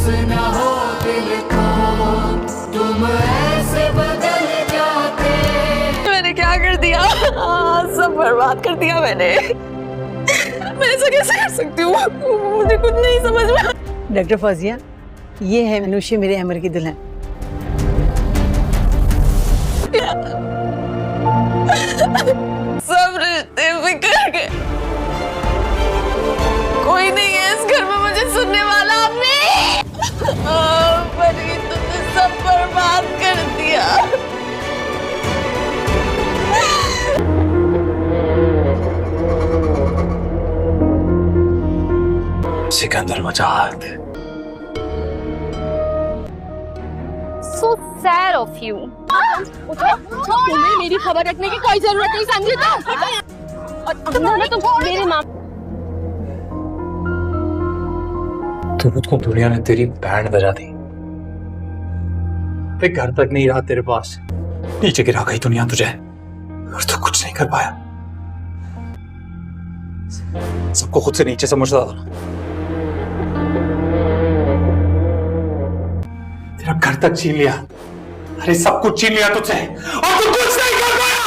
न हो दिल को तुम ऐसे बदल जाते। मैंने क्या कर दिया? सब बर्बाद कर दिया मैंने। मैं ऐसा कैसे कर सकती हूँ? मुझे कुछ नहीं समझ में। डॉक्टर फौजिया, ये है मनुष्य मेरे अमर की दुल्हन। सब रिश्ते बिखर गए, कोई नहीं है इस घर में मुझे सुनने वाला। परी, तुमने सब बर्बाद कर दिया। सिकंदर मजाक। So sad of you. तुम्हें मेरी खबर रखने की कोई जरूरत नहीं, समझी तुम? और तुम मेरे माँ तुमको दुनिया ने तेरी बैंड बजा दी, फिर घर तक नहीं रहा तेरे पास, नीचे गिरा गई दुनिया तुझे और तू कुछ नहीं कर पाया। सबको खुद से नीचे समझता था, तेरा घर तक छीन लिया, अरे सब कुछ छीन लिया तुझसे और तू कुछ नहीं कर पाया।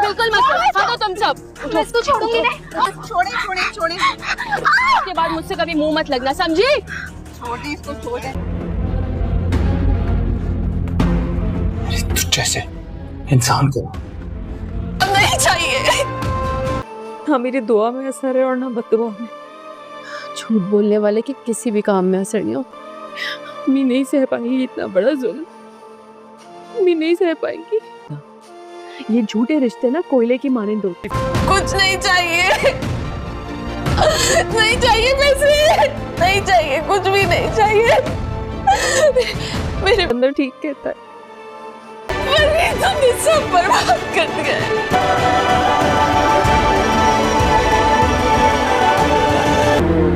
बिल्कुल मत करो तुम सब। मैं इसको छोड़ूंगी नहीं। छोड़े। इसके बाद मुझसे कभी मुंह मत लगना, समझी? छोड़े इसको, छोड़े। तुझ जैसे इंसान को नहीं चाहिए। हाँ, मेरी दुआ में असर है और ना बददुआ में। झूठ बोलने वाले के किसी भी काम में असर नहीं हो। मैं नहीं सह पाएंगी इतना बड़ा जुल्म, मैं नहीं सह पाएंगी। ये झूठे रिश्ते ना कोयले की माने दो। कुछ नहीं चाहिए, नहीं चाहिए पैसे, नहीं चाहिए, कुछ भी नहीं चाहिए। मेरे अंदर ठीक कहता है। तुमने सब बर्बाद कर दिया।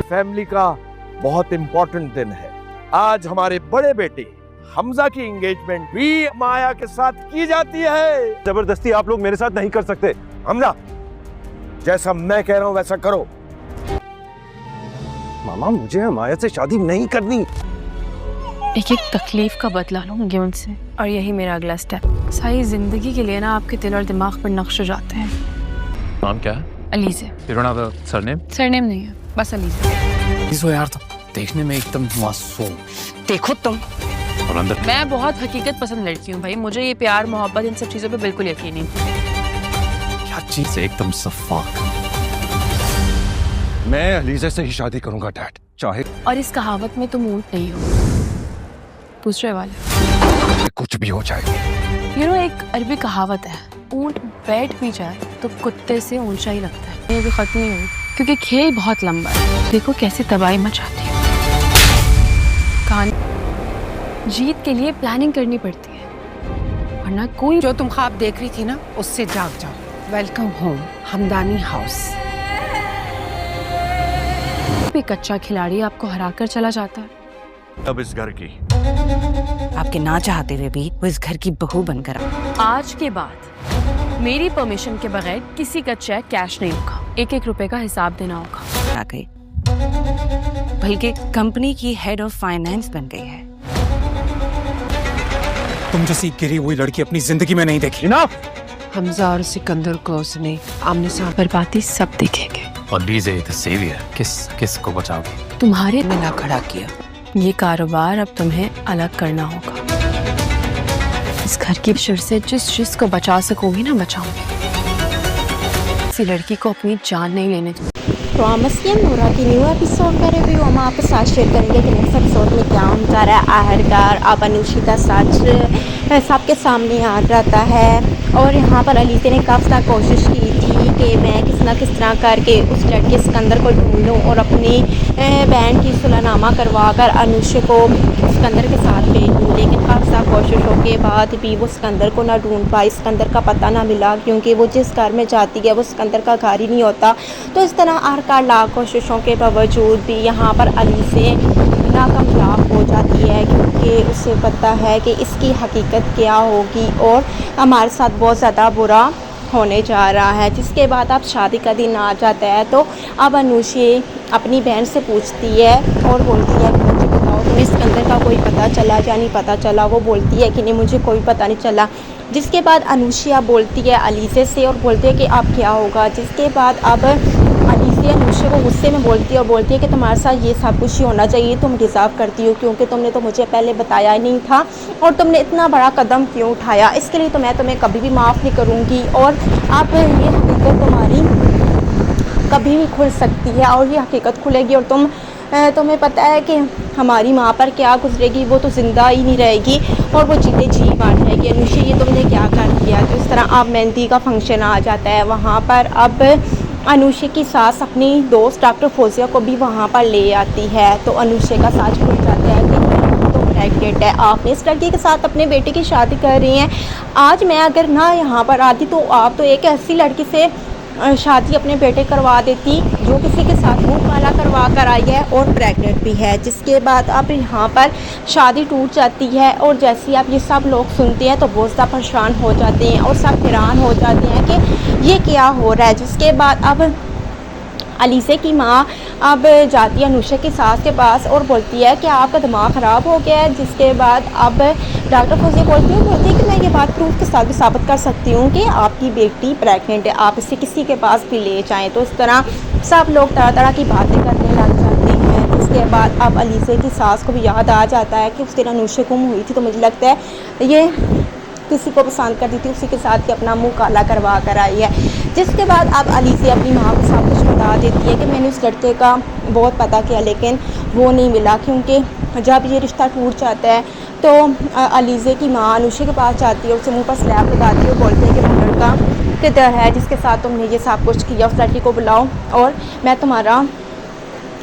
फैमिली का बहुत इम्पोर्टेंट दिन है। आज हमारे बड़े बेटे हमजा की एंगेजमेंट भी माया के साथ की जाती है। जबरदस्ती आप लोग मेरे साथ नहीं कर सकते। हमजा, जैसा मैं कह रहा हूं वैसा करो। मामा, मुझे माया से शादी नहीं करनी। एक तकलीफ का बदला लूंगी उनसे, और यही मेरा अगला स्टेप। सारी जिंदगी के लिए ना आपके दिल और दिमाग पर नक्श हो जाते हैं। नाम क्या है? अलीज़े। सरनेम? सरनेम नहीं है, बस अलीज़े। यार तुम देखने में एकदम मासूम। देखो तुम। और अंदर मैं बहुत हकीकत पसंद लड़की हूँ भाई, मुझे ये प्यार मोहब्बत इन सब चीजों पे बिल्कुल यकीन नहीं। क्या चीज है, एकदम सफाक। मैं अलीज़े से ही शादी करूंगा डैड, चाहे। और इस कहावत में तुम ऊंट नहीं हो, दूसरे वाले। कुछ भी हो जाए। एक अरबी कहावत है, ऊंट बैठ भी जाए तो कुत्ते से ऊंचा ही लगता है। ये भी खत्म नहीं हुई क्योंकि खेल बहुत लंबा है। देखो कैसे तबाही मचाती है। जीत के लिए प्लानिंग करनी पड़ती है, वरना कोई। जो तुम ख्वाब देख रही थी ना, उससे जाग जाओ। Welcome home Hamdani house. भी कच्चा खिलाड़ी आपको हराकर चला जाता है। अब इस घर की, आपके ना चाहते हुए भी वो इस घर की बहू बनकर आज के बाद मेरी परमिशन के बगैर किसी का चेक कैश नहीं होगा, एक एक रुपए का हिसाब देना होगा। आ गई, बल्कि कंपनी की हेड ऑफ फाइनेंस बन गई है। तुम जैसी गिरी हुई लड़की अपनी जिंदगी में नहीं देखी। हमजा और सिकंदर को उसने आमने सामने बर्बादी सब देखेंगे। और लीजे द सेवियर, किस को बचाओगे? तुम्हारे मिला खड़ा किया। ये कारोबार अब तुम्हें अलग करना होगा। इस घर की शर से जिस चीज को बचा सकोगी ना, बचाऊंगी। किसी लड़की को अपनी जान नहीं लेने दूंगी। प्रॉमिस ये नूरा की न्यू एपिसोड का रिव्यू हम आपके साथ शेयर करेंगे कि नेक्स्ट एपिसोड में क्या होता है। आखिरकार अब अनुष्का सच सबके सामने आ जाता है, और यहाँ पर अलीज़े ने काफ़ी ज़्यादा कोशिश की थी कि मैं किस ना किस तरह करके उस लड़के सिकंदर को ढूंढ लूँ और अपनी बहन की सुलहनामा करवा कर अनुष्का को सिकंदर के साथ भेज दूँ। लेकिन काफ़ी ज़्यादा कोशिशों के बाद भी वो सिकंदर को ना ढूंढ पाई, सिकंदर का पता ना मिला, क्योंकि वो जिस घर में जाती है वो सिकंदर का घर ही नहीं होता। तो इस तरह आखिरकार लाख कोशिशों के बावजूद भी यहाँ पर अलीज़े नाकामयाब हो जाती है, क्योंकि उसे पता है कि इसकी हकीकत क्या होगी और हमारे साथ बहुत ज़्यादा बुरा ہونے جا رہا ہے، جس کے بعد اب شادی کا دن آ جاتا ہے تو اب انوشی اپنی بہن سے پوچھتی ہے اور بولتی ہے کہ مجھے بتاؤ تمہیں اسکندر کا کوئی پتہ چلا یا نہیں پتہ چلا؟ وہ بولتی ہے کہ نہیں مجھے کوئی پتہ نہیں چلا، جس کے بعد انوشیا بولتی ہے علیزے سے اور بولتی ہے کہ اب کیا ہوگا، جس کے بعد اب علیزے انوشیا کو غصے میں بولتی ہے کہ تمہارے ساتھ یہ سب کچھ ہی ہونا چاہیے، تم ڈیزرو کرتی ہو کیونکہ تم نے تو مجھے پہلے بتایا ہی نہیں تھا اور تم نے اتنا بڑا قدم کیوں اٹھایا، اس کے لیے تو میں تمہیں کبھی بھی معاف نہیں کروں گی اور اب یہ حقیقت تمہاری کبھی بھی کھل سکتی ہے اور یہ حقیقت کھلے گی اور تمہیں پتہ ہے کہ ہماری ماں پر کیا گزرے گی، وہ تو زندہ ہی نہیں رہے گی اور وہ جیتے جی مار جائے گی، انوشی یہ تم نے کیا کر دیا۔ تو اس طرح اب مہندی کا فنکشن آ جاتا ہے، وہاں پر اب انوشی کی ساس اپنی دوست ڈاکٹر فوزیہ کو بھی وہاں پر لے آتی ہے تو انوشی کا سچ کھل جاتا ہے کہ تو پریگننٹ ہے، آپ نے اس لڑکی کے ساتھ اپنے بیٹے کی شادی کر رہی ہیں، آج میں اگر نہ یہاں پر آتی تو آپ تو ایک ایسی لڑکی سے شادی اپنے بیٹے کروا دیتی جو کسی کے ساتھ منہ کالا کروا کر آئی ہے اور پریگننٹ بھی ہے، جس کے بعد اب یہاں پر شادی ٹوٹ جاتی ہے اور جیسے اب یہ سب لوگ سنتے ہیں تو بہت زیادہ پریشان ہو جاتے ہیں اور سب حیران ہو جاتے ہیں کہ یہ کیا ہو رہا ہے، جس کے بعد اب علیزے کی ماں اب جاتی ہے انوشا کی ساس کے پاس اور بولتی ہے کہ آپ کا دماغ خراب ہو گیا ہے، جس کے بعد اب ڈاکٹر فوزیہ بولتی ہے کہ میں یہ بات پروف کے ساتھ بھی ثابت کر سکتی ہوں کہ آپ کی بیٹی پریگننٹ ہے، آپ اسے کسی کے پاس بھی لے جائیں، تو اس طرح سب لوگ طرح طرح کی باتیں کرنے لگ جاتے ہیں، اس کے بعد اب علیزے کی ساس کو بھی یاد آ جاتا ہے کہ اس دن انوشا گم ہوئی تھی تو مجھے لگتا ہے یہ کسی کو پسند کرتی تھی، اسی کے ساتھ کہ اپنا منہ کالا کروا کر آئی ہے، جس کے بعد اب علیزے اپنی ماں کو سب کچھ بتا دیتی ہے کہ میں نے اس لڑکے کا بہت پتہ کیا لیکن وہ نہیں ملا، کیونکہ جب یہ رشتہ ٹوٹ جاتا ہے تو علیزے کی ماں انوشا کے پاس جاتی ہے، اسے منہ پر سلیپ لگاتی ہے اور بولتی ہے کہ وہ لڑکا کدھر ہے جس کے ساتھ تم نے یہ سب کچھ کیا، اس لڑکی کو بلاؤ اور میں تمہارا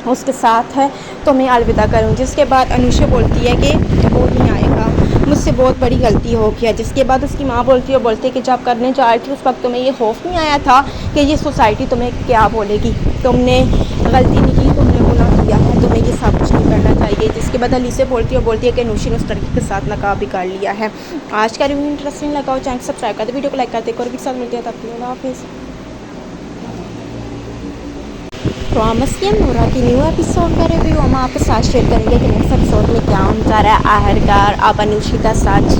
اس کے ساتھ ہے تو میں الوداع کروں، جس کے بعد انوشا بولتی ہے کہ وہ نہیں آئے گا، مجھ سے بہت بڑی غلطی ہو گیا، جس کے بعد اس کی ماں بولتی ہے کہ جب کرنے جا رہی تھی اس وقت تمہیں یہ خوف نہیں آیا تھا کہ یہ سوسائٹی تمہیں کیا بولے گی، تم نے غلطی نہیں کی، تم نے گناہ کیا ہے، تمہیں یہ سب کچھ نہیں کرنا چاہیے، جس کے بعد علیزے بولتی ہے کہ انوشا نے اس لڑکی کے ساتھ نکاح بھی کر لیا ہے۔ آج کا ریویو انٹرسٹنگ لگا ہو چینل کو سبسکرائب کر دے، ویڈیو کو لائک کر دے اور بھی ساتھ ملتے ہیں، تب تک اللہ حافظ۔ پرومس کی نورا کی نیو ایپیسوڈ کا ریویو ہم آپ کے ساتھ شیئر کریں گے کہ نیکسٹ ایپیسوڈ میں کیا ہونے جا رہا ہے۔ آخرکار اب انوشی کا سچ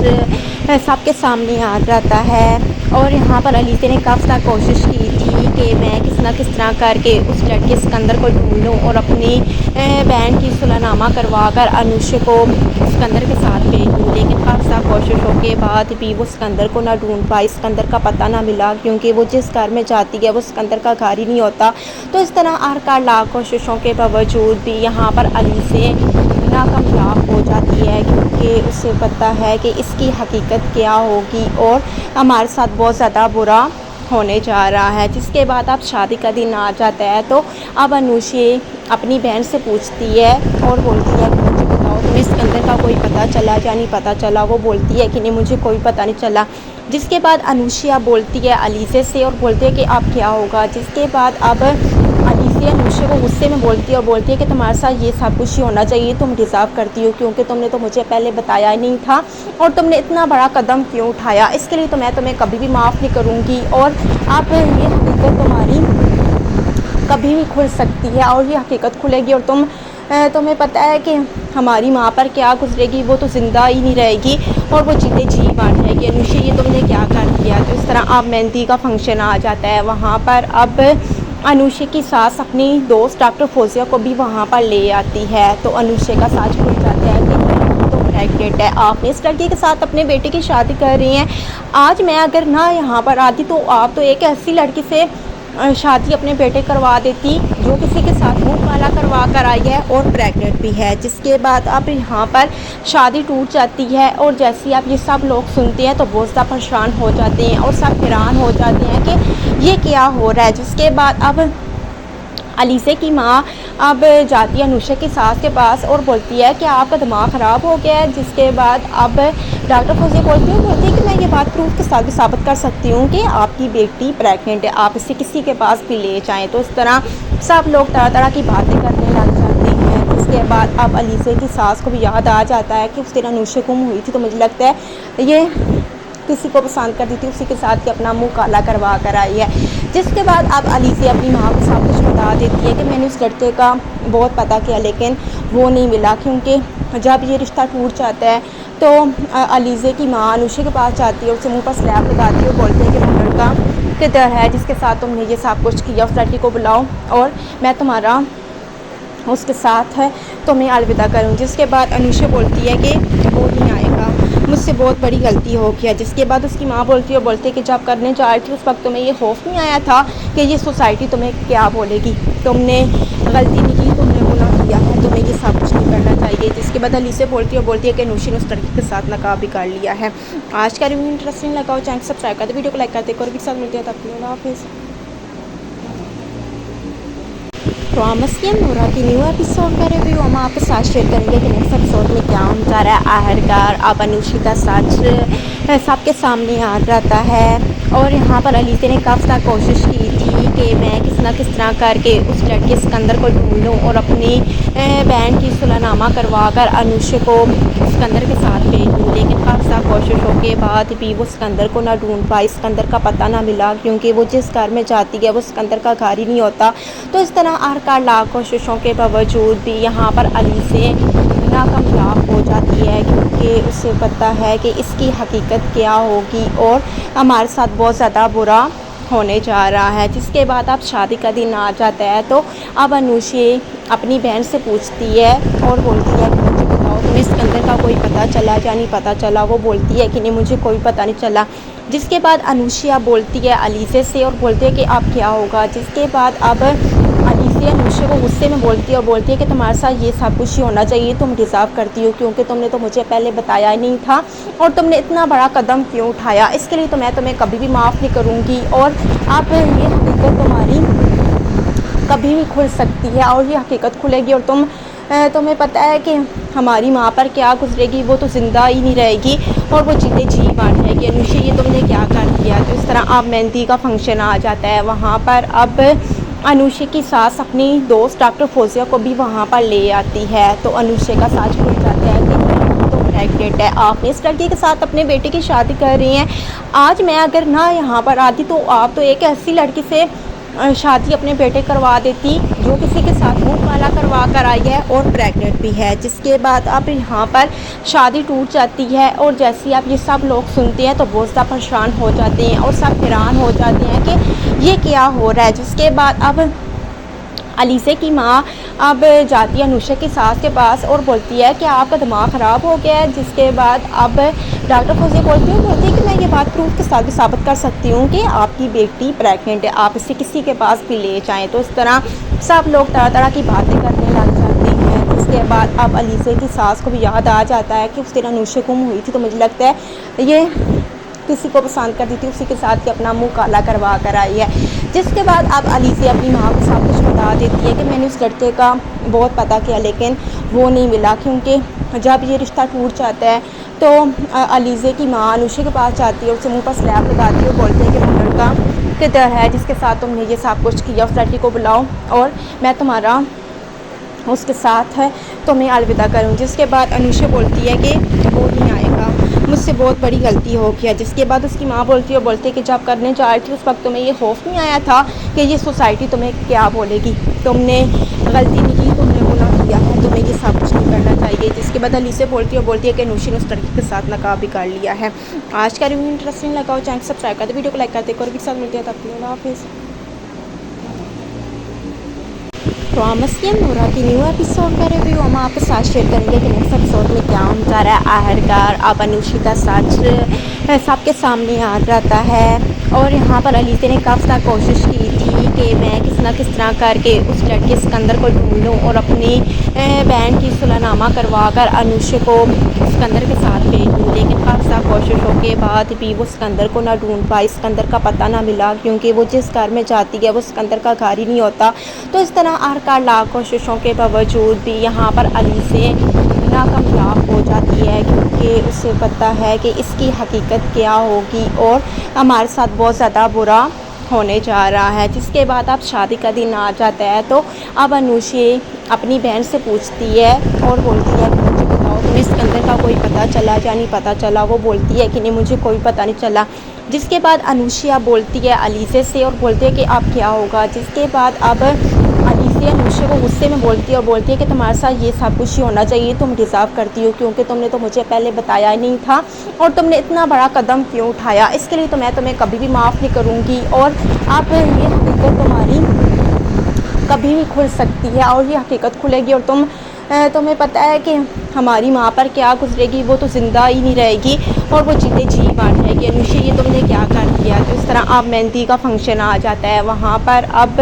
سب کے سامنے آ جاتا ہے اور یہاں پر علیزے نے کافی زیادہ کوشش کی تھی کہ میں کس طرح کر کے اس لڑکے اسکندر کو ڈھونڈ لوں اور اپنی بہن کی صلح نامہ کروا کر انوشا کو اسکندر کے ساتھ بھیج دوں، لیکن کافی زیادہ کوششوں کے بعد بھی وہ اسکندر کو نہ ڈھونڈ پائی، اسکندر کا پتہ نہ ملا، کیونکہ وہ جس گھر میں جاتی ہے وہ اسکندر کا گھر ہی نہیں ہوتا، تو اس طرح آخرکار لاکھ کوششوں کے باوجود بھی یہاں پر علیزے ناکامیاب ہو جاتی ہے، کیونکہ اسے پتہ ہے کہ اس کی حقیقت کیا ہوگی اور ہمارے ساتھ بہت زیادہ برا ہونے جا رہا ہے، جس کے بعد اب شادی کا دن آ جاتا ہے تو اب انوشی اپنی بہن سے پوچھتی ہے اور بولتی ہے کہ مجھے بتاؤ تمہیں اسکندر کا کوئی پتہ چلا یا نہیں پتہ چلا؟ وہ بولتی ہے کہ نہیں مجھے کوئی پتہ نہیں چلا، جس کے بعد انوشیا بولتی ہے علیزے سے اور بولتی ہے کہ اب کیا ہوگا، جس کے بعد اب علیزے انوشا کو غصے میں بولتی ہے کہ تمہارے ساتھ یہ سب کچھ ہی ہونا چاہیے، تم ڈیزرو کرتی ہو کیونکہ تم نے تو مجھے پہلے بتایا ہی نہیں تھا اور تم نے اتنا بڑا قدم کیوں اٹھایا، اس کے لیے تو میں تمہیں کبھی بھی معاف نہیں کروں گی اور اب یہ حقیقت تمہاری کبھی بھی کھل سکتی ہے اور یہ حقیقت کھلے گی اور تمہیں پتہ ہے کہ ہماری ماں پر کیا گزرے گی، وہ تو زندہ ہی نہیں رہے گی اور وہ جیتے جی مار جائے گی، انوشا یہ تم نے کیا کر دیا۔ تو اس طرح اب مہندی کا فنکشن آ جاتا ہے، وہاں پر اب انوشا کی ساس اپنی دوست ڈاکٹر فوزیہ کو بھی وہاں پر لے آتی ہے تو انوشا کا سچ کھل جاتا ہے کہ تو پریگننٹ ہے، آپ نے اس لڑکی کے ساتھ اپنے بیٹے کی شادی کر رہی ہیں، آج میں اگر نہ یہاں پر آتی تو آپ تو ایک ایسی لڑکی سے شادی اپنے بیٹے کروا دیتی جو کسی کے ساتھ منہ کالا کروا کر آئی ہے اور پریگننٹ بھی ہے، جس کے بعد اب یہاں پر شادی ٹوٹ جاتی ہے اور جیسے اب یہ سب لوگ سنتے ہیں تو بہت زیادہ پریشان ہو جاتے ہیں اور سب حیران ہو جاتے ہیں کہ یہ کیا ہو رہا ہے، جس کے بعد اب علیزے کی ماں اب جاتی ہے انوشا کی ساس کے پاس اور بولتی ہے کہ آپ کا دماغ خراب ہو گیا ہے، جس کے بعد اب ڈاکٹر فوزیہ بولتی ہے کہ میں یہ بات پروف کے ساتھ بھی ثابت کر سکتی ہوں کہ آپ کی بیٹی پریگننٹ ہے، آپ اسے کسی کے پاس بھی لے جائیں، تو اس طرح سب لوگ طرح طرح کی باتیں کرنے لگ جاتے ہیں، اس کے بعد اب علیزے کی ساس کو بھی یاد آ جاتا ہے کہ اس دن انوشا گم ہوئی تھی تو مجھے لگتا ہے یہ किसी को पसंद करती थी उसी के साथ ही अपना मुंह काला करवा कर आई है। जिसके बाद अब अली से अपनी माँ को सब कुछ बता देती है कि मैंने उस लड़के का बहुत पता किया लेकिन वो नहीं मिला, क्योंकि जब ये रिश्ता टूट जाता है तो अलीज़े की माँ अनुषा के पास जाती है, उससे मुंह पर स्लैब लगाती है और बोलती है कि वो लड़का किधर है जिसके साथ तुमने ये सब कुछ किया, उस लड़के को बुलाओ और मैं तुम्हारा उसके साथ है तो मैं अलविदा करूँ। जिसके बाद अनुषा बोलती है कि वो नहीं आएगा, मुझसे बहुत बड़ी गलती हो गया। जिसके बाद उसकी माँ बोलती है कि जब करने जा रही थी उस वक्त तुम्हें ये खौफ नहीं आया था कि ये सोसाइटी तुम्हें क्या बोलेगी, तुमने गलती नहीं की, तुमने गुनाह किया है, तुम्हें ये सब कुछ नहीं करना चाहिए। जिसके बाद अली से बोलती है कि अनुषा ने उस लड़की के साथ नकाब भी कर लिया है। आज का रिव्यू इंटरेस्टिंग लगा हो चैनल सब्सक्राइब करते, वीडियो को लाइक करते और भी साथ मिलते हैं, तब तक हाफिज़। प्रॉमिस की नूरा की न्यू एपिसोड का रिव्यू हम आपके साथ शेयर करेंगे कि नेक्स्ट एपिसोड में क्या होता रहा है। आखिरकार अब अनुषा सच सबके सामने आ जाता है और यहाँ पर अली ने काफ़ी ज़्यादा कोशिश की थी कि मैं किस ना किस तरह करके उस लड़के सिकंदर को ढूंढ लूँ और अपनी बहन की सुलहनामा करवा कर अनुषा को सिकंदर के साथ भेज दूँ, लेकिन काफ़ी ज़्यादा कोशिशों के बाद भी वो सिकंदर को ना ढूंढ पाई, सिकंदर का पता ना मिला, क्योंकि वो जिस घर में जाती है वो सिकंदर का घर ही नहीं होता। तो इस तरह आखिरकार लाख कोशिशों के बावजूद भी यहाँ पर अली से नाकामयाब हो जाती है, क्योंकि उसे पता है कि इसकी हकीकत क्या होगी और हमारे साथ बहुत ज़्यादा बुरा होने जा रहा है। जिसके बाद अब शादी का दिन आ जाता है तो अब अनुषा अपनी बहन से पूछती है और बोलती है कि मुझे बताओ तुम्हें सिकंदर का कोई पता चला या नहीं पता चला। वो बोलती है कि नहीं मुझे कोई पता नहीं चला। जिसके बाद अनुषा बोलती है अलीज़े से और बोलती है कि अब क्या होगा। जिसके बाद अब अलीज़े अनुषा को गुस्से में बोलती है कि तुम्हारे साथ ये सब कुछ ही होना चाहिए, तुम डिज़र्व करती हो, क्योंकि तुमने तो मुझे पहले बताया ही नहीं था और तुमने इतना बड़ा कदम क्यों उठाया, इसके लिए तो मैं तुम्हें कभी भी माफ़ नहीं करूँगी और अब ये हकीकत तुम्हारी कभी भी खुल सकती है और ये हकीकत खुलेगी और तुम्हें पता है कि हमारी माँ पर क्या गुजरेगी, वो तो ज़िंदा ही नहीं रहेगी और वो जीते जी मार जाएगी। अनुषा ये तुमने क्या कर दिया। तो इस तरह अब मेहंदी का फंक्शन आ जाता है। वहाँ पर अब अनुषा की सास अपनी दोस्त डॉक्टर फौजिया को भी वहाँ पर ले आती है। तो अनुषा का सच खुल जाता है कि तो प्रेग्नेंट है, आपने इस लड़के के साथ अपने बेटे की शादी कर रही हैं। आज मैं अगर ना यहाँ पर आती तो आप तो एक ऐसी लड़की से शादी अपने बेटे करवा देती जो किसी के साथ मुंह काला करवा कर आई है और प्रेग्नेंट भी है। जिसके बाद अब यहाँ पर शादी टूट जाती है और जैसे ही आप ये सब लोग सुनते हैं तो बहुत ज़्यादा परेशान हो जाते हैं और सब हैरान हो जाते हैं कि ये क्या हो रहा है। जिसके बाद अब अलीज़े की माँ अब जाती है अनुषा की सास के पास और बोलती है कि आपका दिमाग ख़राब हो गया है। जिसके बाद अब डॉक्टर फौजिया बोलती है कि मैं ये बात प्रूफ के साथ भी साबित कर सकती हूँ कि आपकी बेटी प्रेग्नेंट है, आप इसे किसी के पास भी ले जाएं। तो इस तरह सब लोग तरह तरह की बातें करने लग जाते हैं। जिसके बाद अब अलीज़े की सास को भी याद आ जाता है कि उस दिन अनुषा गुम हुई थी, तो मुझे लगता है ये किसी को पसंद करती थी उसी के साथ ही अपना मुंह काला करवा कर आई है। जिसके बाद अब अलीज़े अपनी माँ को सब कुछ बता देती है कि मैंने उस लड़के का बहुत पता किया लेकिन वो नहीं मिला, क्योंकि जब ये रिश्ता टूट जाता है तो अलीज़े की माँ अनुषा के पास जाती है, उससे मुंह पर स्लैब लगाती है और बोलती है कि वो लड़का किधर है जिसके साथ तुमने ये सब कुछ किया, उस लड़के को बुलाओ और मैं तुम्हारा उसके साथ है तो मैं अलविदा करूँ। जिसके बाद अनुषा बोलती है कि वो नहीं आएगा, मुझसे बहुत बड़ी गलती हो गया। जिसके बाद उसकी माँ बोलती है कि जब करने जा रही थी उस वक्त तुम्हें ये खौफ नहीं आया था कि ये सोसाइटी तुम्हें क्या बोलेगी, तुमने गलती नहीं की, तुमने गुनाह किया है, तुम्हें ये सब कुछ नहीं करना चाहिए। जिसके बाद अली से बोलती है कि अनुषा ने उस लड़की के साथ नकाब भी कर लिया है। आज का रिव्यू इंटरेस्टिंग लगा हो चैनल सब्सक्राइब करते, वीडियो को लाइक करते और भी साथ मिलते हैं, तब तक हाफिज़। प्रॉमिस की नूरा की न्यू एपिसोड का रिव्यू हम आपके साथ शेयर करेंगे कि नेक्स्ट एपिसोड में क्या होता रहा है। आखिरकार अब अनुषा सच सबके सामने आ जाता है और यहाँ पर अली ने काफ़ी ज़्यादा कोशिश की थी कि मैं किस ना किस तरह करके उस लड़के सिकंदर को ढूंढ लूँ और अपनी बहन की सुलहनामा करवा कर अनुषा को सिकंदर के साथ भेज दूँ, लेकिन काफ़ी ज़्यादा कोशिशों के बाद भी वो सिकंदर को ना ढूंढ पाई, सिकंदर का पता ना मिला, क्योंकि वो जिस घर में जाती है वो सिकंदर का घर ही नहीं होता। तो इस तरह आखिरकार लाख कोशिशों के बावजूद भी यहाँ पर अली से नाकामयाब हो जाती है, क्योंकि उसे पता है कि इसकी हकीकत क्या होगी और हमारे साथ बहुत ज़्यादा बुरा ہونے جا رہا ہے، جس کے بعد اب شادی کا دن آ جاتا ہے تو اب انوشی اپنی بہن سے پوچھتی ہے اور بولتی ہے کہ مجھے بتاؤ تمہیں اسکندر کا کوئی پتہ چلا یا نہیں پتہ چلا؟ وہ بولتی ہے کہ نہیں مجھے کوئی پتہ نہیں چلا، جس کے بعد انوشیا بولتی ہے علیزے سے اور بولتی ہے کہ اب کیا ہوگا، جس کے بعد اب علیزے انوشیا کو غصے میں بولتی ہے اور بولتی ہے کہ تمہارے ساتھ یہ سب کچھ ہی ہونا چاہیے، تم ڈیزرو کرتی ہو کیونکہ تم نے تو مجھے پہلے بتایا ہی نہیں تھا اور تم نے اتنا بڑا قدم کیوں اٹھایا، اس کے لیے تو میں تمہیں کبھی بھی معاف نہیں کروں گی اور اب یہ حقیقت تمہاری کبھی بھی کھل سکتی ہے اور یہ حقیقت کھلے گی اور تمہیں پتہ ہے کہ ہماری ماں پر کیا گزرے گی، وہ تو زندہ ہی نہیں رہے گی اور وہ جیتے جی مار جائے گی، انوشی یہ تم نے کیا کر دیا۔ تو اس طرح اب مہندی کا فنکشن آ جاتا ہے، وہاں پر اب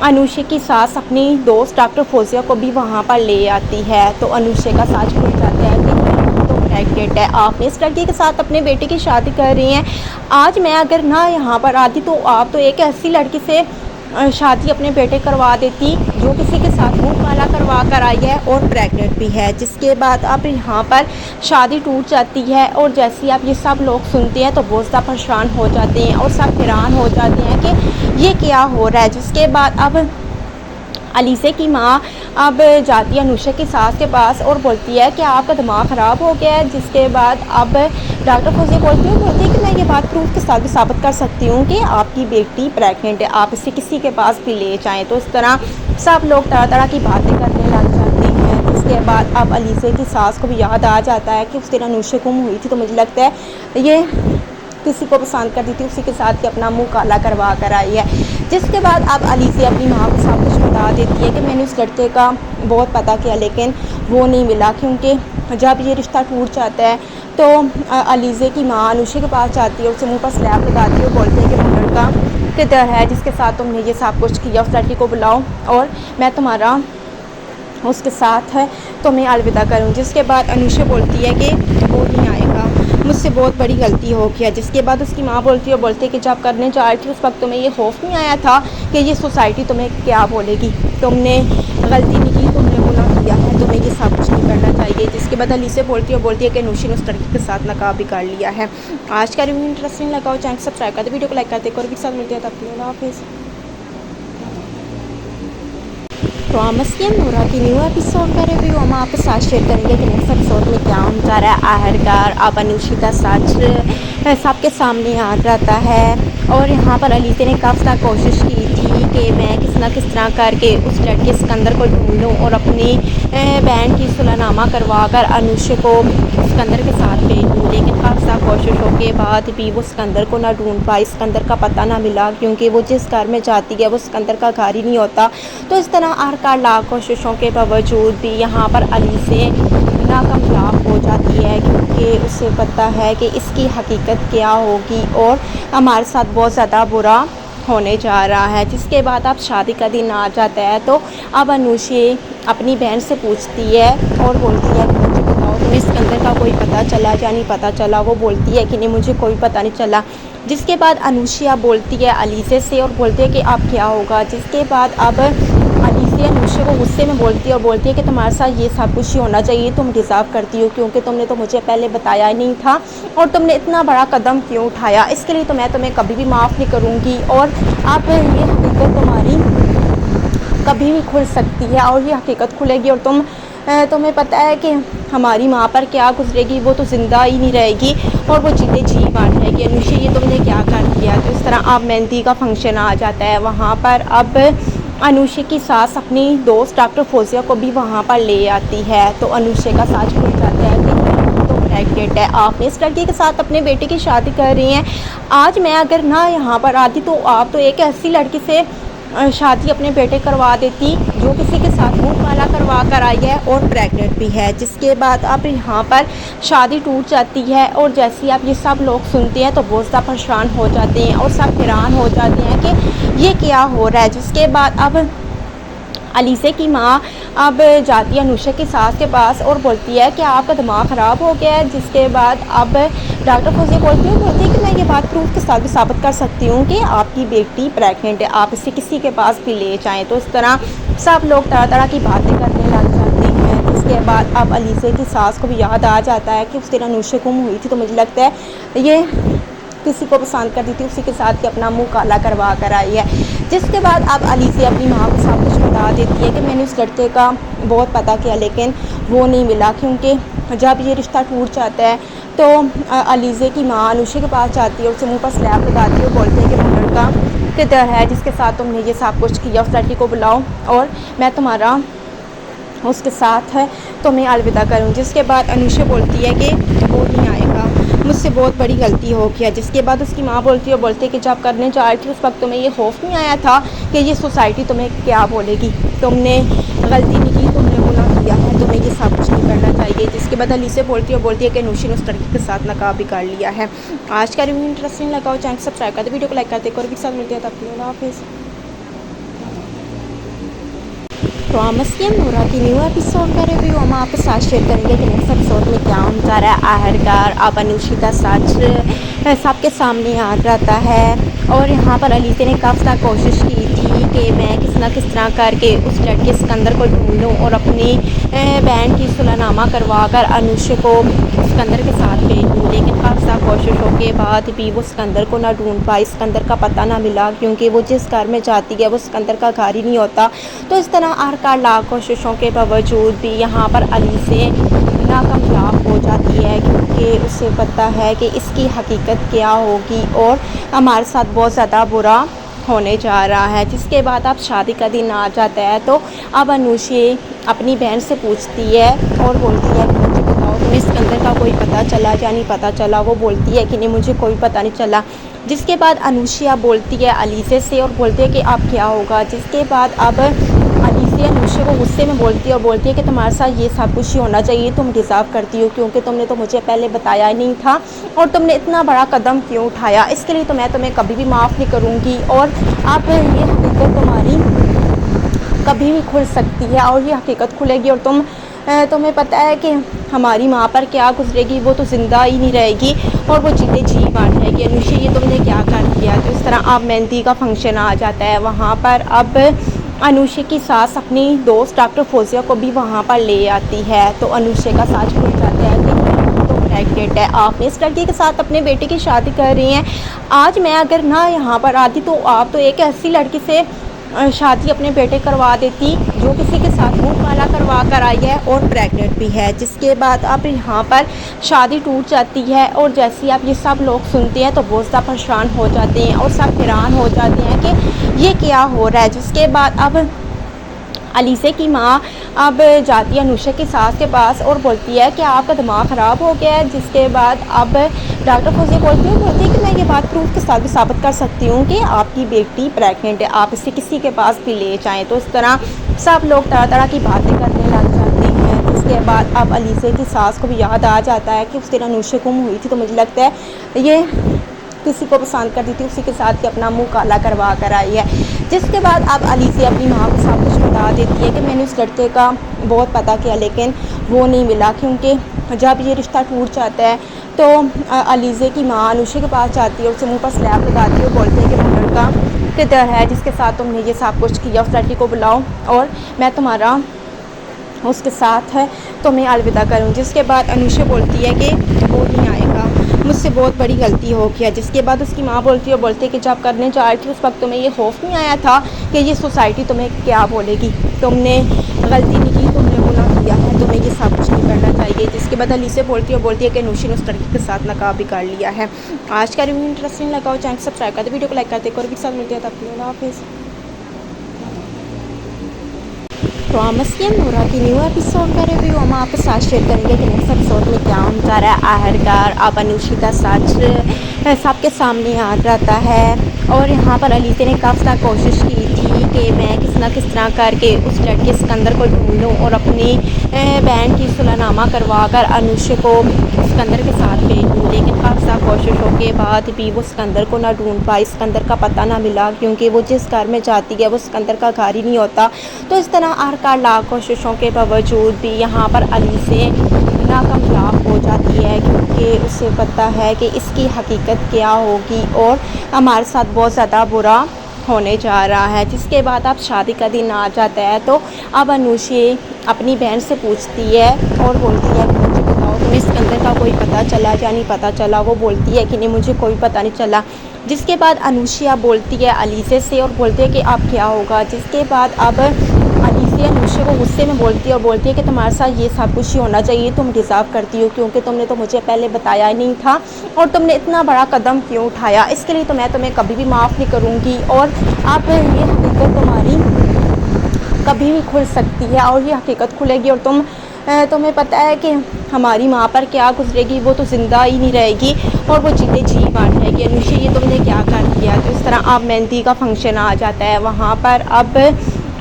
انوشی کی ساس اپنی دوست ڈاکٹر فوزیہ کو بھی وہاں پر لے آتی ہے تو انوشی کا سچ کھل جاتا ہے کہ تو پریگننٹ ہے، آپ نے اس لڑکی کے ساتھ اپنے بیٹے کی شادی کر رہی ہیں، آج میں اگر نہ یہاں پر آتی تو آپ تو ایک ایسی لڑکی سے شادی اپنے بیٹے کروا دیتی جو کسی کے ساتھ منہ کالا کروا کر آئی ہے اور پریگننٹ بھی ہے، جس کے بعد اب یہاں پر شادی ٹوٹ جاتی ہے اور جیسے اب یہ سب لوگ سنتے ہیں تو بہت زیادہ پریشان ہو جاتے ہیں اور سب حیران ہو جاتے ہیں کہ یہ کیا ہو رہا ہے، جس کے بعد اب علیزے کی ماں اب جاتی ہے انوشا کی ساس کے پاس اور بولتی ہے کہ آپ کا دماغ خراب ہو گیا ہے، جس کے بعد اب ڈاکٹر فوزیہ بولتی ہے کہ میں یہ بات پروف کے ساتھ بھی ثابت کر سکتی ہوں کہ آپ کی بیٹی پریگننٹ ہے، آپ اسے کسی کے پاس بھی لے جائیں، تو اس طرح سب لوگ طرح طرح کی باتیں کرنے لگ جاتے ہیں، جس کے بعد اب علیزے کی ساس کو بھی یاد آ جاتا ہے کہ اس دن انوشا گم ہوئی تھی تو مجھے لگتا ہے یہ کسی کو پسند کرتی تھی، اسی کے ساتھ کہ اپنا منہ کالا کروا کر آئی ہے، جس کے بعد اب علیزے اپنی ماں کو سب کچھ بتا دیتی ہے کہ میں نے اس لڑکے کا بہت پتہ کیا لیکن وہ نہیں ملا، کیونکہ جب یہ رشتہ ٹوٹ جاتا ہے تو علیزے کی ماں انوشا کے پاس جاتی ہے، اسے منہ پر سلیپ لگاتی ہے اور بولتی ہے کہ وہ لڑکا کدھر ہے جس کے ساتھ تم نے یہ سب کچھ کیا، اس لڑکی کو بلاؤ اور میں تمہارا اس کے ساتھ ہے تو میں الوداع کروں، جس کے بعد انوشا بولتی ہے کہ وہ نہیں آئے گا، مجھ سے بہت بڑی غلطی ہو گیا، جس کے بعد اس کی ماں بولتی ہے کہ جب کرنے جا رہی تھی اس وقت تمہیں یہ خوف نہیں آیا تھا کہ یہ سوسائٹی تمہیں کیا بولے گی، تم نے غلطی نہیں کی، تم نے گناہ کیا ہے، تمہیں یہ سب کچھ نہیں کرنا چاہیے، جس کے بعد علیزے بولتی ہے کہ انوشا نے اس لڑکی کے ساتھ نکاح بھی کر لیا ہے۔ آج کا ریویو انٹرسٹنگ لگا ہو چینل سبسکرائب کرتے، ویڈیو کو لائک کرتے اور بھی ساتھ ملتے ہیں، تب تک اللہ حافظ۔ پرومس کی نورا کی نیو ایپیسوڈ کا ریویو ہم آپ کے ساتھ شیئر کریں گے کہ نیکسٹ ایپیسوڈ میں کیا ہوتا ہے، آخرکار اب انوشی کا سچ سب کے سامنے آ جاتا ہے اور یہاں پر علیزے نے کافی زیادہ کوشش کی تھی کہ میں کس طرح کر کے اس لڑکے اسکندر کو ڈھونڈ لوں اور اپنی بہن کی صلح نامہ کروا کر انوشا کو اسکندر کے ساتھ بھیج دوں، لیکن کافی زیادہ کوششوں کے بعد بھی وہ اسکندر کو نہ ڈھونڈ پائی، اسکندر کا پتہ نہ ملا، کیونکہ وہ جس گھر میں جاتی ہے وہ اسکندر کا گھر ہی نہیں ہوتا، تو اس طرح آخرکار لاکھ کوششوں کے باوجود بھی یہاں پر علیزے ناکامیاب ہو جاتی ہے، کیونکہ اسے پتہ ہے کہ اس کی حقیقت کیا ہوگی اور ہمارے ساتھ بہت زیادہ برا ہونے جا رہا ہے، جس کے بعد اب شادی کا دن آ جاتا ہے تو اب انوشی اپنی بہن سے پوچھتی ہے اور بولتی ہے کہ مجھے بتاؤ تمہیں اسکندر کا کوئی پتہ چلا یا نہیں پتہ چلا؟ وہ بولتی ہے کہ نہیں مجھے کوئی پتہ نہیں چلا، جس کے بعد انوشیا بولتی ہے علیزے سے اور بولتی ہے کہ اب کیا ہوگا، جس کے بعد اب علیزے انوشا کو غصے میں بولتی ہے کہ تمہارے ساتھ یہ سب کچھ ہی ہونا چاہیے، تم ڈیزرو کرتی ہو کیونکہ تم نے تو مجھے پہلے بتایا ہی نہیں تھا اور تم نے اتنا بڑا قدم کیوں اٹھایا، اس کے لیے تو میں تمہیں کبھی بھی معاف نہیں کروں گی اور اب یہ حقیقت تمہاری کبھی بھی کھل سکتی ہے اور یہ حقیقت کھلے گی اور تمہیں پتہ ہے کہ ہماری ماں پر کیا گزرے گی، وہ تو زندہ ہی نہیں رہے گی اور وہ جیتے جی مار جائے گی، انوشا یہ تم نے کیا کر دیا۔ تو اس طرح اب مہندی کا فنکشن آ جاتا ہے، وہاں پر اب انوشا کی ساس اپنی دوست ڈاکٹر فوزیہ کو بھی وہاں پر لے آتی ہے تو انوشا کا سچ کھل جاتا ہے کہ تو پریگننٹ ہے، آپ نے اس لڑکی کے ساتھ اپنے بیٹے کی شادی کر رہی ہیں، آج میں اگر نہ یہاں پر آتی تو آپ تو ایک ایسی لڑکی سے شادی اپنے بیٹے کروا دیتی جو کسی کے ساتھ منہ کالا کروا کر آئی ہے اور پریگننٹ بھی ہے، جس کے بعد اب یہاں پر شادی ٹوٹ جاتی ہے اور جیسے اب یہ سب لوگ سنتے ہیں تو بہت زیادہ پریشان ہو جاتے ہیں اور سب حیران ہو جاتے ہیں کہ یہ کیا ہو رہا ہے، جس کے بعد اب علیزے کی ماں اب جاتی ہے انوشا کی ساس کے پاس اور بولتی ہے کہ آپ کا دماغ خراب ہو گیا ہے، جس کے بعد اب ڈاکٹر فوزیہ بولتی ہے کہ میں یہ بات پروف کے ساتھ بھی ثابت کر سکتی ہوں کہ آپ کی بیٹی پریگننٹ ہے، آپ اسے کسی کے پاس بھی لے جائیں، تو اس طرح سب لوگ طرح طرح کی باتیں کرنے لگ جاتے ہیں، جس کے بعد اب علیزے کی ساس کو بھی یاد آ جاتا ہے کہ اس دن انوشا گم ہوئی تھی تو مجھے لگتا ہے یہ किसी को पसंद करती थी उसी के साथ ही अपना मुंह काला करवा कर आई है। जिसके बाद अब अली से अपनी माँ को सब कुछ बता देती है कि मैंने उस लड़के का बहुत पता किया लेकिन वो नहीं मिला, क्योंकि जब ये रिश्ता टूट जाता है तो अलीज़े की माँ अनुषा के पास जाती है, उससे मुंह पर स्लैब लगाती है और बोलती है कि वो लड़का किधर है जिसके साथ तुमने ये सब कुछ किया, उस लड़की को बुलाओ और मैं तुम्हारा उसके साथ है तो मैं अलविदा करूँ। जिसके बाद अनुषा बोलती है कि वो नहीं आएगा, मुझसे बहुत बड़ी गलती हो गया। जिसके बाद उसकी माँ बोलती है कि जब करने जा रही थी उस वक्त तुम्हें ये खौफ नहीं आया था कि ये सोसाइटी तुम्हें क्या बोलेगी, तुमने गलती नहीं की, तुमने गुनाह किया है, तुम्हें ये सब कुछ नहीं करना चाहिए। जिसके बाद अली से बोलती है कि अनुषा ने उस लड़की के साथ नकाब भी कर लिया है। आज का रिव्यू इंटरेस्टिंग लगा हो चैनल सब्सक्राइब करते, वीडियो को लाइक करते और भी साथ मिलते हैं, तब तक हाफिज़। प्रॉमिस की नूरा की न्यू एपिसोड का रिव्यू हम आपके साथ शेयर करेंगे कि नेक्स्ट एपिसोड में क्या होता रहा है। आखिरकार अब अनुषा का सच सबके सामने आ जाता है और यहाँ पर अली ने काफ़ी कोशिश की थी कि मैं किस ना किस तरह करके उस लड़के सिकंदर को ढूंढ लूँ और अपनी बहन की सुलहनामा करवा कर अनुषा को सिकंदर के साथ भेज दूँ, लेकिन काफ़ी कोशिशों के बाद भी वो सिकंदर को ना ढूंढ पाई, सिकंदर का पता ना मिला, क्योंकि वो जिस घर में जाती है वो सिकंदर का घर ही नहीं होता। तो इस तरह आखिरकार लाख कोशिशों के बावजूद भी यहाँ पर अली से नाकामयाब हो जाती है, क्योंकि उसे पता है कि इसकी हकीकत क्या होगी और हमारे साथ बहुत ज़्यादा बुरा होने जा रहा है। जिसके बाद अब शादी का दिन आ जाता है तो अब अनुषा अपनी बहन से पूछती है और बोलती है कि मुझे बताओ तुम्हें सिकंदर का कोई पता चला या नहीं पता चला। वो बोलती है कि नहीं मुझे कोई पता नहीं चला। जिसके बाद अनुषा बोलती है अलीसे से और बोलती है कि अब क्या होगा। जिसके बाद अब अलीसे अनुषा को गुस्से में बोलती है कि तुम्हारे साथ ये सब कुछ ही होना चाहिए, तुम डिज़र्व करती हो, क्योंकि तुमने तो मुझे पहले बताया ही नहीं था और तुमने इतना बड़ा कदम क्यों उठाया, इसके लिए तो मैं तुम्हें कभी भी माफ़ नहीं करूँगी और अब ये हकीकत तुम्हारी कभी भी खुल सकती है और ये हकीकत खुलेगी और तुम्हें पता है कि हमारी माँ पर क्या गुजरेगी, वो तो ज़िंदा ही नहीं रहेगी और वो जीते जी मार जाएगी। अनुषा ये तुमने क्या कर दिया। तो इस तरह अब मेहंदी का फंक्शन आ जाता है। वहाँ पर अब अनुषा की सास अपनी दोस्त डॉक्टर फौजिया को भी वहाँ पर ले आती है। तो अनुषा का सच खुल जाता है कि तो प्रेग्नेंट है, आपने इस लड़के के साथ अपने बेटे की शादी कर रही हैं। आज मैं अगर ना यहाँ पर आती तो आप तो एक ऐसी लड़की से शादी अपने बेटे करवा देती जो किसी के साथ मुंह काला करवा कर आई है और प्रेग्नेंट भी है। जिसके बाद अब यहाँ पर शादी टूट जाती है और जैसे ही आप ये सब लोग सुनते हैं तो बहुत ज़्यादा परेशान हो जाते हैं और सब हैरान हो जाते हैं कि ये क्या हो रहा है। जिसके बाद अब अलीसे की माँ अब जाती है अनुषा की सास के पास और बोलती है कि आपका दिमाग ख़राब हो गया है। जिसके बाद अब डॉक्टर फौजिया बोलती है कि मैं ये बात प्रूफ के साथ भी साबित कर सकती हूँ कि आपकी बेटी प्रेग्नेंट है, आप इसे किसी के पास भी ले जाएं। तो इस तरह सब लोग तरह तरह की बातें करने लग जाते हैं। जिसके बाद अब अलीसे की सास को भी याद आ जाता है कि उस दिन अनुषा गुम हुई थी, तो मुझे लगता है ये किसी को पसंद करती थी उसी के साथ ही अपना मुंह काला करवा कर आई है। जिसके बाद अब अलीसे अपनी माँ को सब कुछ बता देती है कि मैंने उस लड़के का बहुत पता किया लेकिन वो नहीं मिला, क्योंकि जब ये रिश्ता टूट जाता है तो अलीसे की माँ अनुषा के पास जाती है, उससे मुंह पर स्लैब लगाती है और बोलती है कि वो लड़का किधर है जिसके साथ तुमने ये सब कुछ किया, उस लड़की को बुलाओ और मैं तुम्हारा उसके साथ है तो मैं अलविदा करूँ। जिसके बाद अनुषा बोलती है कि वो नहीं आएगा, मुझसे बहुत बड़ी गलती हो गया। जिसके बाद उसकी माँ बोलती है कि जब करने जा रही थी उस वक्त तुम्हें ये खौफ नहीं आया था कि ये सोसाइटी तुम्हें क्या बोलेगी, तुमने गलती नहीं की, तुमने गुनाह किया है, तुम्हें ये सब कुछ नहीं करना चाहिए। जिसके बाद अली से बोलती है कि अनुषा ने उस लड़की के साथ नकाब भी कर लिया है। आज का रिव्यू इंटरेस्टिंग लगा हो चैनल सब्सक्राइब करते, वीडियो को लाइक करते और भी साथ मिलते हैं, तब तक हाफिज़। प्रॉमिस की नूरा की न्यू एपिसोड का रिव्यू हम आपके साथ शेयर करेंगे कि नेक्स्ट एपिसोड में क्या होता रहा है। आखिरकार अब अनुषा का सच सबके सामने आ जाता है और यहाँ पर अली ने काफ़ी कोशिश की थी कि मैं किस ना किस तरह करके उस लड़के सिकंदर को ढूंढ लूँ और अपनी बहन की सुलहनामा करवा कर अनुषा को सिकंदर के साथ भेज दूँ, लेकिन काफ़ी कोशिशों के बाद भी वो सिकंदर को ना ढूंढ पाई, सिकंदर का पता ना मिला, क्योंकि वो जिस घर में जाती है वो सिकंदर का घर ही नहीं होता। तो इस तरह आखिरकार लाख कोशिशों के बावजूद भी यहाँ पर अली से नाकामयाब हो जाती है, क्योंकि उसे पता है कि इसकी हकीकत क्या होगी और हमारे साथ बहुत ज़्यादा बुरा ہونے جا رہا ہے، جس کے بعد اب شادی کا دن آ جاتا ہے تو اب انوشی اپنی بہن سے پوچھتی ہے اور بولتی ہے کہ مجھے بتاؤ تمہیں اسکندر کا کوئی پتہ چلا یا نہیں پتہ چلا؟ وہ بولتی ہے کہ نہیں مجھے کوئی پتہ نہیں چلا، جس کے بعد انوشیا بولتی ہے علیزے سے اور بولتی ہے کہ اب کیا ہوگا، جس کے بعد اب علیزے انوشیا کو غصے میں بولتی ہے اور بولتی ہے کہ تمہارے ساتھ یہ سب کچھ ہی ہونا چاہیے، تم ڈیزرو کرتی ہو کیونکہ تم نے تو مجھے پہلے بتایا ہی نہیں تھا اور تم نے اتنا بڑا قدم کیوں اٹھایا، اس کے لیے تو میں تمہیں کبھی بھی معاف نہیں کروں گی اور اب یہ حقیقت تمہاری کبھی بھی کھل سکتی ہے اور یہ حقیقت کھلے گی اور تمہیں پتہ ہے کہ ہماری ماں پر کیا گزرے گی، وہ تو زندہ ہی نہیں رہے گی اور وہ جیتے جی مار جائے گی، انوشی یہ تم نے کیا کر دیا۔ تو اس طرح اب مہندی کا فنکشن آ جاتا ہے، وہاں پر اب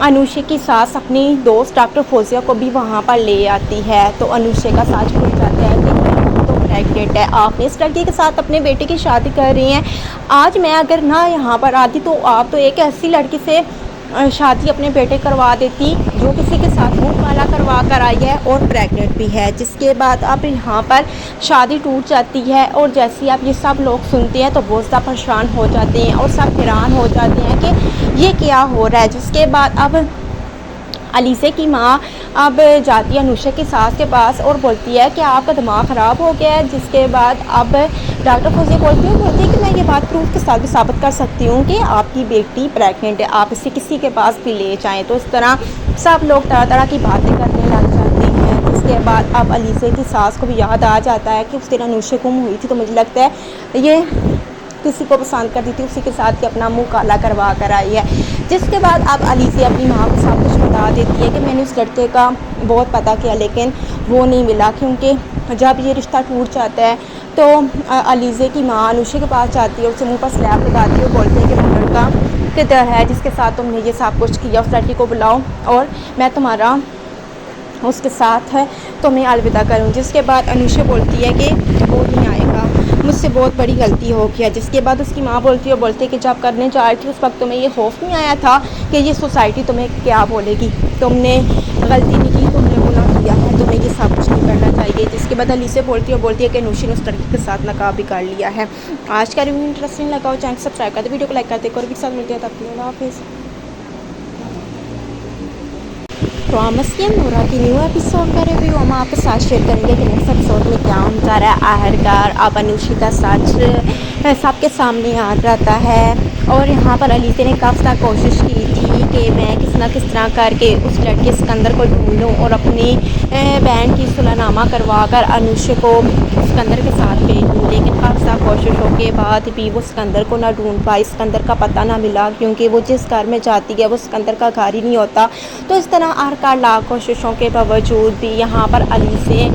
انوشی کی ساس اپنی دوست ڈاکٹر فوزیہ کو بھی وہاں پر لے آتی ہے تو انوشی کا سچ کھل جاتا ہے کہ تو پریگننٹ ہے، آپ نے اس لڑکی کے ساتھ اپنے بیٹے کی شادی کر رہی ہیں، آج میں اگر نہ یہاں پر آتی تو آپ تو ایک ایسی لڑکی سے شادی اپنے بیٹے کروا دیتی جو کسی کے ساتھ منہ کالا کروا کر آئی ہے اور پریگننٹ بھی ہے، جس کے بعد اب یہاں پر شادی ٹوٹ جاتی ہے اور جیسے اب یہ سب لوگ سنتے ہیں تو بہت زیادہ پریشان ہو جاتے ہیں اور سب حیران ہو جاتے ہیں کہ یہ کیا ہو رہا ہے، جس کے بعد اب علیزے کی ماں اب جاتی ہے انوشا کی ساس کے پاس اور بولتی ہے کہ آپ کا دماغ خراب ہو گیا ہے، جس کے بعد اب ڈاکٹر فوزیہ بولتی ہے کہ میں یہ بات پروف کے ساتھ بھی ثابت کر سکتی ہوں کہ آپ کی بیٹی پریگننٹ ہے، آپ اسے کسی کے پاس بھی لے جائیں، تو اس طرح سب لوگ طرح طرح کی باتیں کرنے لگ جاتے ہیں، جس کے بعد اب علیزے کی ساس کو بھی یاد آ جاتا ہے کہ اس دن انوشا گم ہوئی تھی تو مجھے لگتا ہے یہ کسی کو پسند کرتی تھی، اسی کے ساتھ کہ اپنا منہ کالا کروا کر آئی ہے، جس کے بعد اب علیزے اپنی ماں کو سب کچھ بتا دیتی ہے کہ میں نے اس لڑکے کا بہت پتہ کیا لیکن وہ نہیں ملا، کیونکہ جب یہ رشتہ ٹوٹ جاتا ہے تو علیزے کی ماں انوشا کے پاس جاتی ہے، اسے منہ پر سلیپ لگاتی ہے اور بولتی ہے کہ وہ لڑکا کدھر ہے جس کے ساتھ تم نے یہ سب کچھ کیا، اس لڑکی کو بلاؤ اور میں تمہارا اس کے ساتھ ہے تو میں الوداع کروں، جس کے بعد انوشا بولتی ہے کہ وہ نہیں آئے گا، مجھ سے بہت بڑی غلطی ہو گیا، جس کے بعد اس کی ماں بولتی ہے کہ جب کرنے جا رہی تھی اس وقت تمہیں یہ خوف نہیں آیا تھا کہ یہ سوسائٹی تمہیں کیا بولے گی، تم نے غلطی نہیں کی، تم نے گناہ کیا ہے، تمہیں یہ سب کچھ نہیں کرنا چاہیے، جس کے بعد علیزے بولتی ہے کہ انوشا نے اس لڑکی کے ساتھ نکاح بھی کر لیا ہے۔ آج کا ریویو انٹرسٹنگ لگا ہو چینل سبسکرائب کرتے، ویڈیو کو لائک کرتے اور بھی ساتھ ملتے ہیں، تب تک اللہ حافظ۔ پرومس کی نورا کی نیو ایپیسوڈ کا ریویو ہم آپ کے ساتھ شیئر کریں گے کہ نیکسٹ ایپیسوڈ میں کیا ہوتا ہے، آخرکار اب انوشی کا سچ سب کے سامنے آ جاتا ہے اور یہاں پر علیزے نے کافی زیادہ کوشش کی تھی کہ میں کس طرح کر کے اس لڑکے اسکندر کو ڈھونڈ لوں اور اپنی بہن کی صلح نامہ کروا کر انوشا کو اسکندر کے ساتھ بھیج دوں، لیکن کافی زیادہ کوششوں کے بعد بھی وہ اسکندر کو نہ ڈھونڈ پائی، اسکندر کا پتہ نہ ملا، کیونکہ وہ جس گھر میں جاتی ہے وہ اسکندر کا گھر ہی نہیں ہوتا، تو اس طرح آخرکار لاکھ کوششوں کے باوجود بھی یہاں پر علیزے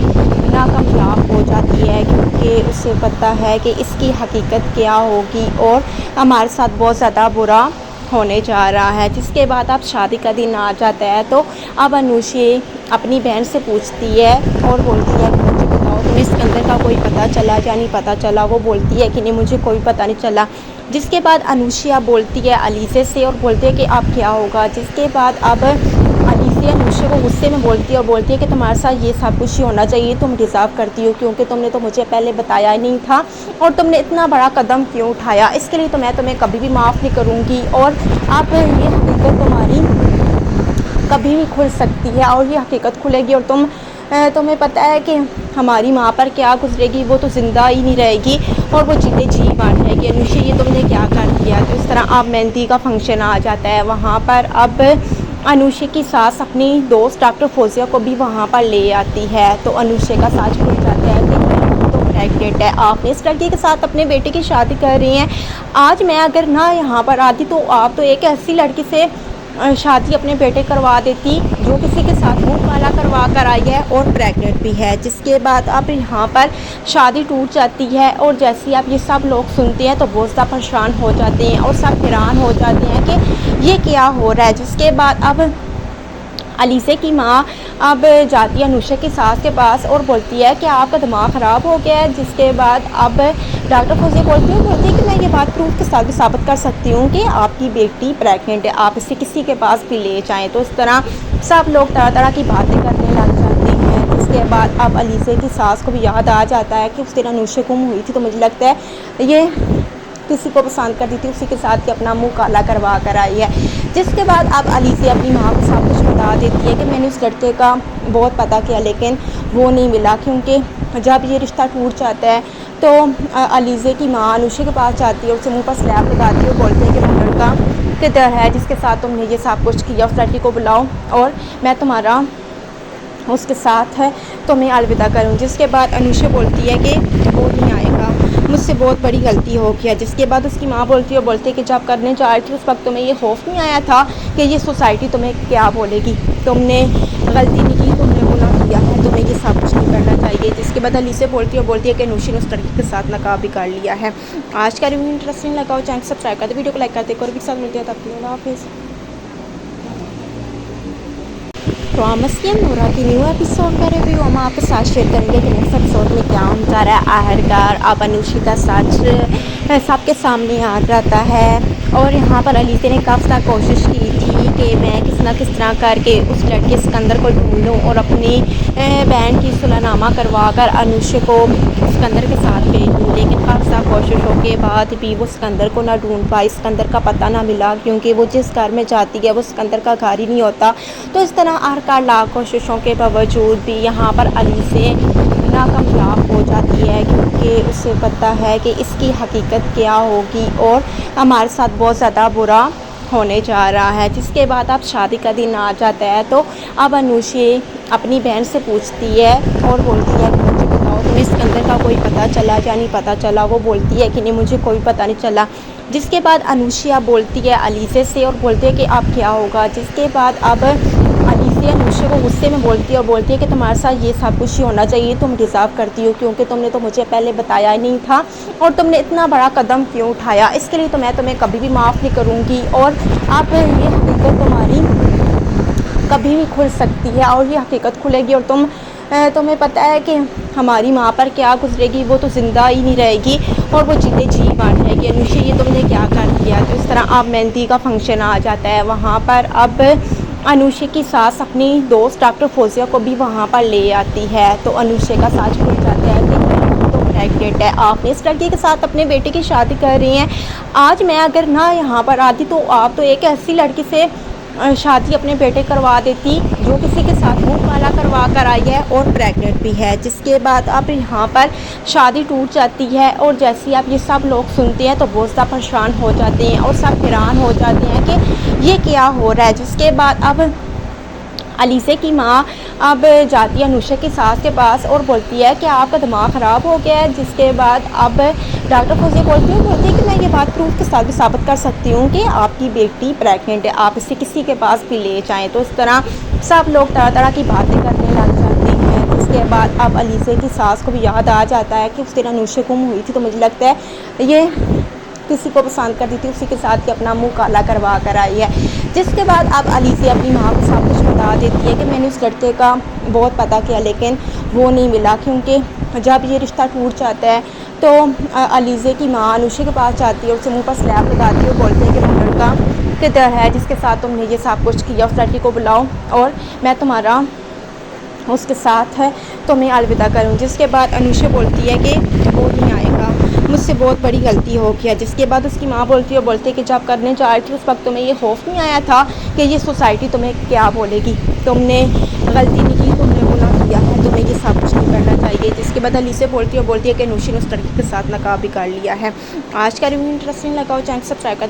ناکامیاب ہو جاتی ہے، کیونکہ اسے پتہ ہے کہ اس کی حقیقت کیا ہوگی اور ہمارے ساتھ بہت زیادہ برا ہونے جا رہا ہے، جس کے بعد اب شادی کا دن آ جاتا ہے تو اب انوشی اپنی بہن سے پوچھتی ہے اور بولتی ہے کہ مجھے بتاؤ تمہیں اسکندر کا کوئی پتہ چلا یا نہیں پتہ چلا؟ وہ بولتی ہے کہ نہیں مجھے کوئی پتہ نہیں چلا، جس کے بعد انوشیا بولتی ہے علیزے سے اور بولتی ہے کہ اب کیا ہوگا، جس کے بعد اب علیزے انوشا کو غصے میں بولتی ہے کہ تمہارے ساتھ یہ سب کچھ ہی ہونا چاہیے، تم ڈیزرو کرتی ہو کیونکہ تم نے تو مجھے پہلے بتایا ہی نہیں تھا اور تم نے اتنا بڑا قدم کیوں اٹھایا، اس کے لیے تو میں تمہیں کبھی بھی معاف نہیں کروں گی اور اب یہ حقیقت تمہاری کبھی بھی کھل سکتی ہے اور یہ حقیقت کھلے گی اور تمہیں پتہ ہے کہ ہماری ماں پر کیا گزرے گی، وہ تو زندہ ہی نہیں رہے گی اور وہ جیتے جی مار جائے گی، انوشا یہ تم نے کیا کر دیا۔ تو اس طرح اب مہندی کا فنکشن آ جاتا ہے، وہاں پر اب انوشا کی ساس اپنی دوست ڈاکٹر فوزیہ کو بھی وہاں پر لے آتی ہے تو انوشا کا سچ کھل جاتا ہے کہ تو پریگننٹ ہے، آپ نے اس لڑکی کے ساتھ اپنے بیٹے کی شادی کر رہی ہیں، آج میں اگر نہ یہاں پر آتی تو آپ تو ایک ایسی لڑکی سے شادی اپنے بیٹے کروا دیتی جو کسی کے ساتھ منہ کالا کروا کر آئی ہے اور پریگننٹ بھی ہے، جس کے بعد اب یہاں پر شادی ٹوٹ جاتی ہے اور جیسے اب یہ سب لوگ سنتے ہیں تو بہت زیادہ پریشان ہو جاتے ہیں اور سب حیران ہو جاتے ہیں کہ یہ کیا ہو رہا ہے، جس کے بعد اب علیزے کی ماں اب جاتی ہے انوشا کی ساس کے پاس اور بولتی ہے کہ آپ کا دماغ خراب ہو گیا ہے، جس کے بعد اب ڈاکٹر فوزیہ بولتی ہے کہ میں یہ بات پروف کے ساتھ بھی ثابت کر سکتی ہوں کہ آپ کی بیٹی پریگننٹ ہے، آپ اسے کسی کے پاس بھی لے جائیں، تو اس طرح سب لوگ طرح طرح کی باتیں کرنے لگ جاتے ہیں، جس کے بعد اب علیزے کی ساس کو بھی یاد آ جاتا ہے کہ اس دن انوشا گم ہوئی تھی تو مجھے لگتا ہے یہ किसी को पसंद करती थी उसी के साथ ही अपना मुंह काला करवा कर आई है। जिसके बाद अब अली से अपनी माँ को सब कुछ बता देती है कि मैंने उस लड़के का बहुत पता किया लेकिन वो नहीं मिला, क्योंकि जब ये रिश्ता टूट जाता है तो अलीज़े की माँ अनुषा के पास जाती है, उसे मुंह पर स्लैप लगाती है और बोलती है कि वो लड़का किधर है जिसके साथ तुमने ये सब कुछ किया, उस लड़की को बुलाओ और मैं तुम्हारा उसके साथ है तो मैं अलविदा करूँ। जिसके बाद अनुषा बोलती है कि वो नहीं आएगा, मुझसे बहुत बड़ी गलती हो गया। जिसके बाद उसकी माँ बोलती है कि जब करने जा रही थी उस वक्त तुम्हें ये खौफ नहीं आया था कि ये सोसाइटी तुम्हें क्या बोलेगी, तुमने गलती नहीं की, तुमने गुनाह किया है, तुम्हें ये सब कुछ नहीं करना चाहिए। जिसके बाद अली से बोलती है कि अनुषा ने उस लड़की के साथ नकाब भी कर लिया है। आज का रिव्यू इंटरेस्टिंग लगा हो चैनल सब्सक्राइब करते, वीडियो को लाइक करते और भी साथ मिलते हैं, तब तक हाफिज़। प्रॉमिस नूरा की न्यू एपिसोड का रिव्यू हम आपके साथ शेयर करेंगे कि नेक्स्ट एपिसोड में क्या होने जा रहा है। आखिरकार अब अनुषा सच सबके सामने आ जाता है और यहाँ पर अलीज़े ने काफ़ी कोशिश की थी कि मैं किस ना किस तरह करके उस लड़के सिकंदर को ढूंढ लूँ और अपनी बहन की सुलहनामा करवा कर अनुषा को सिकंदर के साथ भेज दूँ, लेकिन काफ़ी कोशिशों के बाद भी वो सिकंदर को ना ढूंढ पाई, सिकंदर का पता ना मिला, क्योंकि वो जिस घर में जाती है वो सिकंदर का घर ही नहीं होता। तो इस तरह आखिरकार लाख कोशिशों के बावजूद भी यहाँ पर अलीज़े नाकामयाब हो जाती है, क्योंकि उसे पता है कि इसकी हकीकत क्या होगी और हमारे साथ बहुत ज़्यादा बुरा होने जा रहा है। जिसके बाद अब शादी का दिन आ जाता है तो अब अनुषा अपनी बहन से पूछती है और बोलती है कि मुझे बताओ तुम्हें सिकंदर का कोई पता चला या नहीं पता चला। वो बोलती है कि नहीं मुझे कोई पता नहीं चला। जिसके बाद अनुषा बोलती है अलीज़े से और बोलती है कि अब क्या होगा। जिसके बाद अब अलीज़े अनुषा को गुस्से में बोलती है कि तुम्हारे साथ ये सब कुछ ही होना चाहिए, तुम डिज़र्व करती हो, क्योंकि तुमने तो मुझे पहले बताया ही नहीं था और तुमने इतना बड़ा कदम क्यों उठाया, इसके लिए तो मैं तुम्हें कभी भी माफ़ नहीं करूँगी और अब ये हकीकत तुम्हारी कभी भी खुल सकती है और ये हकीकत खुलेगी और तुम्हें पता है कि हमारी माँ पर क्या गुजरेगी, वो तो ज़िंदा ही नहीं रहेगी और वो जीते जी मार जाएगी। अनुषा ये तुमने क्या कर दिया। तो इस तरह अब मेहंदी का फंक्शन आ जाता है। वहाँ पर अब अनुषा की सास अपनी दोस्त डॉक्टर फौजिया को भी वहाँ पर ले आती है। तो अनुषा का सच खुल जाता है कि तो प्रेग्नेंट है, आपने इस लड़की के साथ अपने बेटे की शादी कर रही हैं। आज मैं अगर ना यहाँ पर आती तो आप तो एक ऐसी लड़की से शादी अपने बेटे करवा देती जो किसी के साथ मुंह काला करवा कर आई है और प्रेग्नेंट भी है। जिसके बाद अब यहाँ पर शादी टूट जाती है और जैसे ही आप ये सब लोग सुनते हैं तो बहुत ज़्यादा परेशान हो जाते हैं और सब हैरान हो जाते हैं कि ये क्या हो रहा है। जिसके बाद अब अलीज़े की माँ अब जाती है अनुषा की सास के पास और बोलती है कि आपका दिमाग ख़राब हो गया है। जिसके बाद अब डॉक्टर फौजिया बोलती है कि मैं ये बात प्रूफ के साथ भी साबित कर सकती हूँ कि आपकी बेटी प्रेग्नेंट है, आप इसे किसी के पास भी ले जाएं। तो इस तरह सब लोग तरह तरह की बातें करने लग जाते हैं। इसके बाद अब अलीज़े की सास को भी याद आ जाता है कि उस दिन अनुषा गुम हुई थी, तो मुझे लगता है ये किसी को पसंद करती थी उसी के साथ ही अपना मुंह काला करवा कर आई है। जिसके बाद अब अलीज़े अपनी माँ को सब कुछ बता देती है कि मैंने उस लड़के का बहुत पता किया लेकिन वो नहीं मिला, क्योंकि जब ये रिश्ता टूट जाता है तो अलीज़े की माँ अनुषा के पास जाती है, उसे मुंह पर स्लैप लगाती है और बोलती है कि वो लड़का किधर है जिसके साथ तुमने ये सब कुछ किया, उस लड़की को बुलाओ और मैं तुम्हारा उसके साथ है तो मैं अलविदा करूँ। जिसके बाद अनुषा बोलती है कि वो नहीं आएगा, मुझसे बहुत बड़ी गलती हो गया। जिसके बाद उसकी माँ बोलती है कि जब करने जा रही थी उस वक्त तुम्हें ये खौफ नहीं आया था कि ये सोसाइटी तुम्हें क्या बोलेगी, तुमने गलती नहीं की, तुमने गुनाह किया है, तुम्हें ये सब कुछ नहीं करना चाहिए। जिसके बाद अली से बोलती है कि अनुषा ने उस लड़की के साथ नकाब भी कर लिया है। आज का रिव्यू इंटरेस्टिंग लगा हो चैनल सब्सक्राइब कर